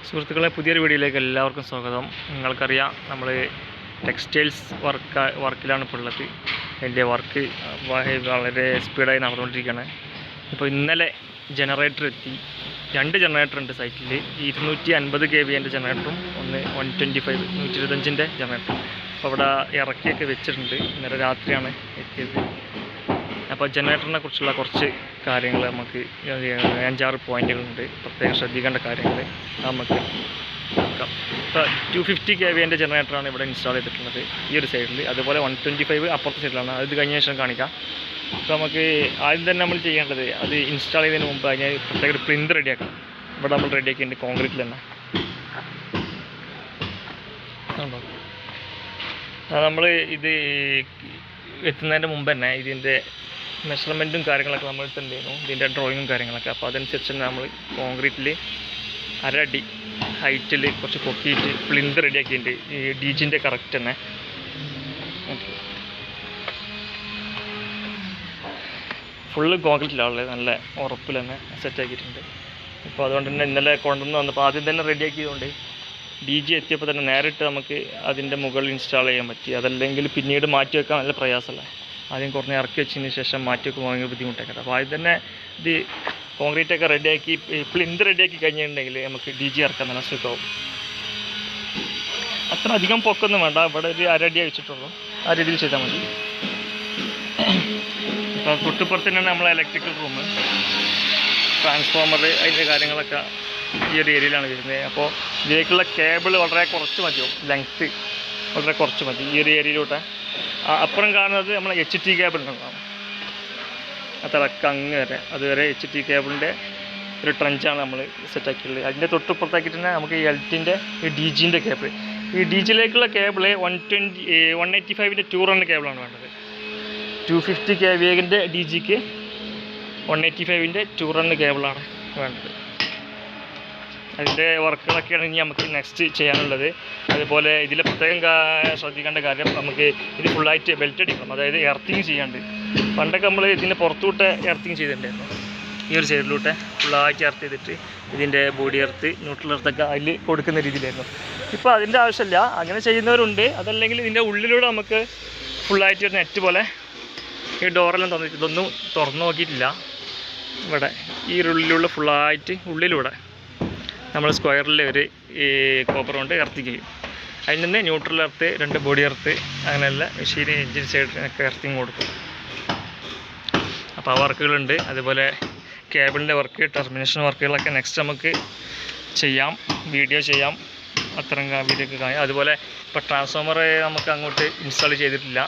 സുഹൃത്തുക്കളെ, പുതിയൊരു വീഡിയോയിലേക്ക് എല്ലാവർക്കും സ്വാഗതം. നിങ്ങൾക്കറിയാം, നമ്മൾ ടെക്സ്റ്റൈൽസ് വർക്കിലാണ് ഇപ്പോൾ ഉള്ളത്. എൻ്റെ വർക്ക് വളരെ സ്പീഡായി നടന്നുകൊണ്ടിരിക്കുകയാണ്. ഇപ്പോൾ ഇന്നലെ ജനറേറ്റർ എത്തി. 2 ജനറേറ്റർ ഉണ്ട് സൈറ്റിൽ. 250 kva ജനറേറ്ററും 125 125ൻ്റെ ജനറേറ്ററും. അപ്പോൾ അവിടെ ഇറക്കിയൊക്കെ വെച്ചിട്ടുണ്ട്. ഇന്നലെ രാത്രിയാണ് എത്തിയത്. അപ്പോൾ ജനറേറ്ററിനെ കുറിച്ചുള്ള കുറച്ച് കാര്യങ്ങൾ നമുക്ക് 5-6 പോയിന്റുകളുണ്ട്, പ്രത്യേകം ശ്രദ്ധിക്കേണ്ട കാര്യങ്ങൾ നമുക്ക് നോക്കാം. ഇപ്പോൾ 250 kva ജനറേറ്ററാണ് ഇവിടെ ഇൻസ്റ്റാൾ ചെയ്തിട്ടുള്ളത് ഈ ഒരു സൈഡിൽ. അതുപോലെ 125 അപ്പുറത്തെ സൈഡിലാണ്. അത് കഴിഞ്ഞ ശേഷം കാണിക്കാം. അപ്പോൾ നമുക്ക് ആദ്യം തന്നെ നമ്മൾ ചെയ്യേണ്ടത്, അത് ഇൻസ്റ്റാൾ ചെയ്തതിന് മുമ്പ് അതിന് പ്രത്യേക ഒരു പ്ലിന്ത് റെഡിയാക്കണം. ഇവിടെ നമ്മൾ റെഡിയാക്കിയിട്ടുണ്ട് കോൺക്രീറ്റിൽ തന്നെ. നമ്മൾ ഇത് എത്തുന്നതിൻ്റെ മുമ്പ് തന്നെ ഇതിൻ്റെ മെഷർമെൻറ്റും കാര്യങ്ങളൊക്കെ നമ്മൾ എടുത്തിട്ടുണ്ടായിരുന്നു, ഇതിൻ്റെ ഡ്രോയിങ്ങും കാര്യങ്ങളൊക്കെ. അപ്പോൾ അതനുസരിച്ച് തന്നെ നമ്മൾ കോൺക്രീറ്റിൽ 1.5 അടി ഹൈറ്റിൽ കുറച്ച് പൊക്കിയിട്ട് പ്ലിന്ത് റെഡിയാക്കിയിട്ടുണ്ട്. ഈ ഡീജിൻ്റെ കറക്റ്റ് തന്നെ ഫുള്ള് കോൺക്രീറ്റിലാണുള്ളത്, നല്ല ഉറപ്പിൽ തന്നെ സെറ്റാക്കിയിട്ടുണ്ട്. ഇപ്പോൾ അതുകൊണ്ട് തന്നെ ഇന്നലെ കൊണ്ടുവന്ന് വന്നപ്പോൾ ആദ്യം തന്നെ റെഡിയാക്കിയതുകൊണ്ട് DG എത്തിയപ്പോൾ തന്നെ നേരിട്ട് നമുക്ക് അതിൻ്റെ മുകളിൽ ഇൻസ്റ്റാൾ ചെയ്യാൻ പറ്റി. അതല്ലെങ്കിൽ പിന്നീട് മാറ്റി വെക്കാൻ നല്ല പ്രയാസമല്ല. ആദ്യം കുറഞ്ഞ് ഇറക്കി വെച്ചതിന് ശേഷം മാറ്റി വെക്കുമ്പോൾ ഭയങ്കര ബുദ്ധിമുട്ടൊക്കെ. അപ്പോൾ ആദ്യം തന്നെ ഇത് കോൺക്രീറ്റൊക്കെ റെഡിയാക്കി പ്ലിന്ത് റെഡിയാക്കി കഴിഞ്ഞിട്ടുണ്ടെങ്കിൽ നമുക്ക് DG ഇറക്കാൻ നല്ല സുഖമാവും. അത്ര അധികം പൊക്കൊന്നും വേണ്ട, ഇവിടെ ഒരു 1.5 അടി വെച്ചിട്ടുള്ളൂ. ആ രീതിയിൽ ചെയ്താൽ മതി. ഇപ്പോൾ തൊട്ടുപുറത്ത് തന്നെ നമ്മളെ ഇലക്ട്രിക്കൽ റൂം, ട്രാൻസ്ഫോമർ, അതിൻ്റെ കാര്യങ്ങളൊക്കെ ഈ ഒരു ഏരിയയിലാണ് വരുന്നത്. അപ്പോൾ ഇതിലേക്കുള്ള കേബിൾ വളരെ കുറച്ച് മതിയാവും, ലെങ്ത്ത് വളരെ കുറച്ച് മതി ഈ ഒരു ഏരിയയിലൂടെ. അപ്പുറം കാണുന്നത് നമ്മളെ HT കേബിൾ ഉണ്ടാവും, അത്രക്ക് അങ്ങ് വരെ അതുവരെ HT കേബിളിൻ്റെ ഒരു ട്രഞ്ചാണ് നമ്മൾ സെറ്റാക്കിയുള്ളത്. അതിൻ്റെ തൊട്ടുപുറത്താക്കിയിട്ട് തന്നെ നമുക്ക് ഈ എൽറ്റിൻ്റെ ഈ DGൻ്റെ കേബിൾ, ഈ DGയിലേക്കുള്ള കേബിൾ 185ൻ്റെ 2 റൺ കേബിളാണ് വേണ്ടത്. 250 kva DGക്ക് 185ൻ്റെ 2 റൺ കേബിളാണ് വേണ്ടത്. അതിൻ്റെ വർക്കുകളൊക്കെയാണ് ഇനി നമുക്ക് നെക്സ്റ്റ് ചെയ്യാനുള്ളത്. അതുപോലെ ഇതിൽ പ്രത്യേകം ശ്രദ്ധിക്കേണ്ട കാര്യം, നമുക്ക് ഇത് ഫുള്ളായിട്ട് ബെൽറ്റ് അടിക്കണം, അതായത് എർത്തിങ് ചെയ്യാണ്ട്. പണ്ടൊക്കെ നമ്മൾ ഇതിൻ്റെ പുറത്തൂട്ട് എർത്തിങ് ചെയ്തിട്ടുണ്ടായിരുന്നു, ഈ ഒരു സൈഡിലൂടെ ഫുള്ളായിട്ട് എർത്ത് ചെയ്തിട്ട് ഇതിൻ്റെ ബോഡി എർത്ത്, ന്യൂട്രൽ എർത്തൊക്കെ അതിൽ കൊടുക്കുന്ന രീതിയിലായിരുന്നു. ഇപ്പോൾ അതിൻ്റെ ആവശ്യമില്ല, അങ്ങനെ ചെയ്യുന്നവരുണ്ട്. അതല്ലെങ്കിൽ ഇതിൻ്റെ ഉള്ളിലൂടെ നമുക്ക് ഫുള്ളായിട്ട് ഒരു നെറ്റ് പോലെ ഈ ഡോറെല്ലാം തന്നിട്ട് ഇതൊന്നും തുറന്നു നോക്കിയിട്ടില്ല. ഇവിടെ ഈ ഉള്ളിലുള്ള ഫുള്ളായിട്ട് ഉള്ളിലൂടെ നമ്മൾ സ്ക്വയറിൽ ഒരു കോപ്പർ കൊണ്ട് എർത്ത് ചെയ്യും. അതിൽ നിന്ന് ന്യൂട്രൽ എർത്ത്, 2 ബോഡി എർത്ത്, അങ്ങനെയുള്ള മെഷീൻ എൻജിൻ സൈഡിനൊക്കെ എർത്തിങ് കൊടുക്കും. അപ്പോൾ ആ വർക്കുകളുണ്ട്. അതുപോലെ കേബിളിൻ്റെ വർക്ക്, ടെർമിനേഷൻ വർക്കുകളൊക്കെ നെക്സ്റ്റ് നമുക്ക് ചെയ്യാം, വീഡിയോ ചെയ്യാം, അത്തരം വീഡിയോയൊക്കെ കാണാം. അതുപോലെ ഇപ്പോൾ ട്രാൻസ്ഫോമർ നമുക്ക് അങ്ങോട്ട് ഇൻസ്റ്റാൾ ചെയ്തിട്ടില്ല,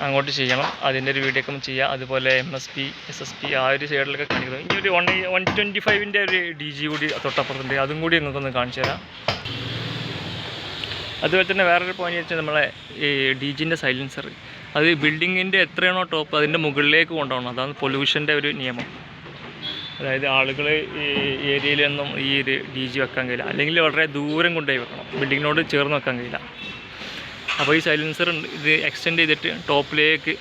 അങ്ങോട്ട് ചെയ്യണം, അതിൻ്റെ ഒരു വീഡിയോ ഒക്കെ ചെയ്യാം. അതുപോലെ MSP SSP ആ ഒരു സൈഡിലൊക്കെ കാണിക്കുന്നത്. ഇനി ഒരു 125ൻ്റെ ഒരു DG കൂടി തൊട്ടപ്പുറത്തുണ്ട്, അതും കൂടി നിങ്ങൾക്കൊന്ന് കാണിച്ചു തരാം. അതുപോലെ തന്നെ വേറൊരു പോയിന്റ് വെച്ചാൽ നമ്മളെ ഈ DGൻ്റെ സൈലൻസർ, അത് ബിൽഡിങ്ങിൻ്റെ എത്രയാണോ ടോപ്പ് അതിൻ്റെ മുകളിലേക്ക് കൊണ്ടുപോകണം. അതാണ് പൊല്യൂഷൻ്റെ ഒരു നിയമം. അതായത് ആളുകൾ ഈ ഏരിയയിലൊന്നും ഈ ഒരു DG വെക്കാൻ കഴിയില്ല, അല്ലെങ്കിൽ വളരെ ദൂരം കൊണ്ടുപോയി വെക്കണം, ബിൽഡിങ്ങിനോട് ചേർന്ന് വെക്കാൻ കഴിയില്ല. അപ്പോൾ ഈ സൈലൻസർ ഇത് എക്സ്റ്റെൻഡ് ചെയ്തിട്ട് ടോപ്പിലേക്ക്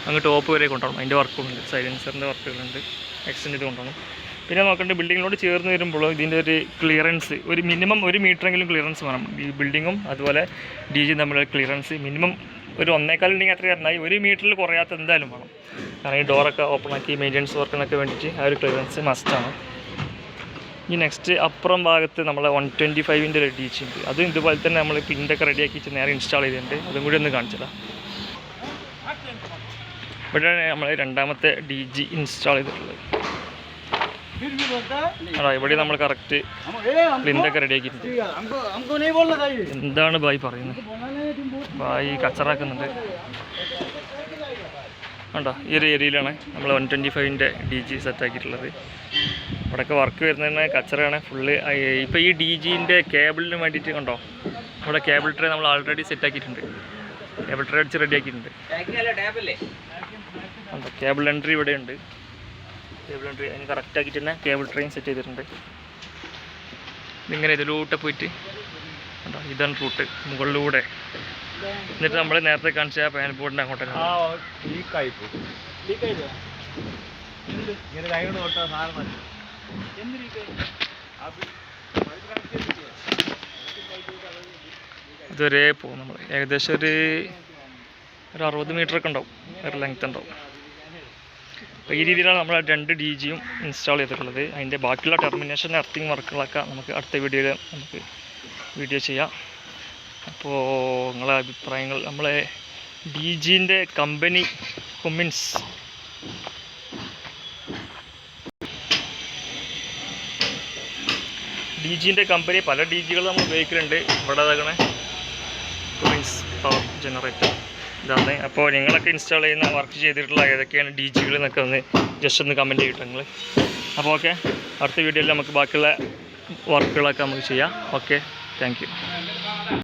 അങ്ങ് ടോപ്പ് വരെ കൊണ്ടുപോകണം. അതിൻ്റെ വർക്കുണ്ട്, സൈലൻസറിൻ്റെ വർക്കുകളുണ്ട്, എക്സ്റ്റെൻഡ് ചെയ്ത് കൊണ്ടുപോകണം. പിന്നെ നോക്കേണ്ടത്, ബിൽഡിങ്ങിനോട് ചേർന്ന് വരുമ്പോൾ ഇതിൻ്റെ ഒരു ക്ലിയറൻസ്, ഒരു മിനിമം 1 മീറ്ററെങ്കിലും ക്ലിയറൻസ് വേണം. ഈ ബിൽഡിങ്ങും അതുപോലെ DG തമ്മിലുള്ള ക്ലിയറൻസ് മിനിമം ഒരു 1.25 ഉണ്ടെങ്കിൽ അത്ര പറഞ്ഞാൽ 1 മീറ്ററിൽ കുറയാത്ത എന്തായാലും വേണം. കാരണം ഈ ഡോറൊക്കെ ഓപ്പൺ ആക്കി മെയിൻ്റെനൻസ് വർക്കിനൊക്കെ വേണ്ടിയിട്ട് ആ ഒരു ക്ലിയറൻസ് മസ്റ്റാണ്. ഈ നെക്സ്റ്റ് അപ്പുറം ഭാഗത്ത് നമ്മളെ 125ൻ്റെ ഒരു DG ഉണ്ട്. അതും ഇതുപോലെ തന്നെ നമ്മൾ പിന്നൊക്കെ റെഡിയാക്കിയിട്ട് നേരെ ഇൻസ്റ്റാൾ ചെയ്തിട്ടുണ്ട്, അതും കൂടി ഒന്ന് കാണിച്ചതാ. ഇവിടെയാണ് നമ്മൾ 2ാമത്തെ DG ഇൻസ്റ്റാൾ ചെയ്തിട്ടുള്ളത്. ഇവിടെ നമ്മൾ കറക്റ്റ് പ്ലിന്തൊക്കെ റെഡിയാക്കിയിട്ടുണ്ട്. എന്താണ് ബായി പറയുന്നത്? ബായി കച്ചറാക്കുന്നുണ്ട്. കണ്ടോ, ഈ ഒരു ഏരിയയിലാണ് നമ്മൾ 125ൻ്റെ DG സെറ്റാക്കിയിട്ടുള്ളത്. ഇവിടെയൊക്കെ വർക്ക് വരുന്നതിന് കച്ചറയാണ് ഫുള്ള്. ഇപ്പോൾ ഈ DGൻ്റെ കേബിളിന് വേണ്ടിയിട്ട് കണ്ടോ, ഇവിടെ കേബിൾ ട്രേ നമ്മൾ ആൾറെഡി സെറ്റാക്കിയിട്ടുണ്ട്, കേബിൾ ട്രേ അടിച്ച് റെഡിയാക്കിയിട്ടുണ്ട്. കണ്ടോ, കേബിൾ എൻട്രി ഇവിടെ ഉണ്ട്, കേബിൾ എൻട്രി അതിന് കറക്റ്റാക്കിയിട്ട് തന്നെ കേബിൾ ട്രെയിൻ സെറ്റ് ചെയ്തിട്ടുണ്ട്. ഇതിങ്ങനെ ഇതിലൂടെ പോയിട്ട് കണ്ടോ, ഇതാണ് റൂട്ട് മുകളിലൂടെ. എന്നിട്ട് നമ്മൾ നേരത്തെ കാണിച്ച പാനൽ ബോർഡിൻ്റെ അങ്ങോട്ട് ഇതുവരെ പോകും നമ്മൾ. ഏകദേശം ഒരു 60 മീറ്ററൊക്കെ ഉണ്ടാവും, ഒരു ലെങ്ത് ഉണ്ടാവും. അപ്പോൾ ഈ രീതിയിലാണ് നമ്മൾ 2 DGയും ഇൻസ്റ്റാൾ ചെയ്തിട്ടുള്ളത്. അതിൻ്റെ ബാക്കിയുള്ള ടെർമിനേഷൻ എർത്തിങ് വർക്കുകളൊക്കെ നമുക്ക് അടുത്ത വീഡിയോയിൽ നമുക്ക് വീഡിയോ ചെയ്യാം. അപ്പോൾ നിങ്ങളെ അഭിപ്രായങ്ങൾ, നമ്മളെ DGൻ്റെ കമ്പനി കുമിൻസ്, DGൻ്റെ കമ്പനി പല DGകൾ നമ്മൾ ഉപയോഗിക്കലുണ്ട്. ഇവിടെ അതാകണേ കുമിൻസ് പവർ ജനറേറ്റർ ഇതാണ്. അപ്പോൾ നിങ്ങളൊക്കെ ഇൻസ്റ്റാൾ ചെയ്യുന്ന വർക്ക് ചെയ്തിട്ടുള്ള ഏതൊക്കെയാണ് DGകൾ എന്നൊക്കെ ഒന്ന് ജസ്റ്റ് ഒന്ന് കമൻറ്റ് ചെയ്തിട്ട് നിങ്ങൾ. അപ്പോൾ ഓക്കെ, അടുത്ത വീഡിയോയിൽ നമുക്ക് ബാക്കിയുള്ള വർക്കുകളൊക്കെ നമുക്ക് ചെയ്യാം. Okay, thank you.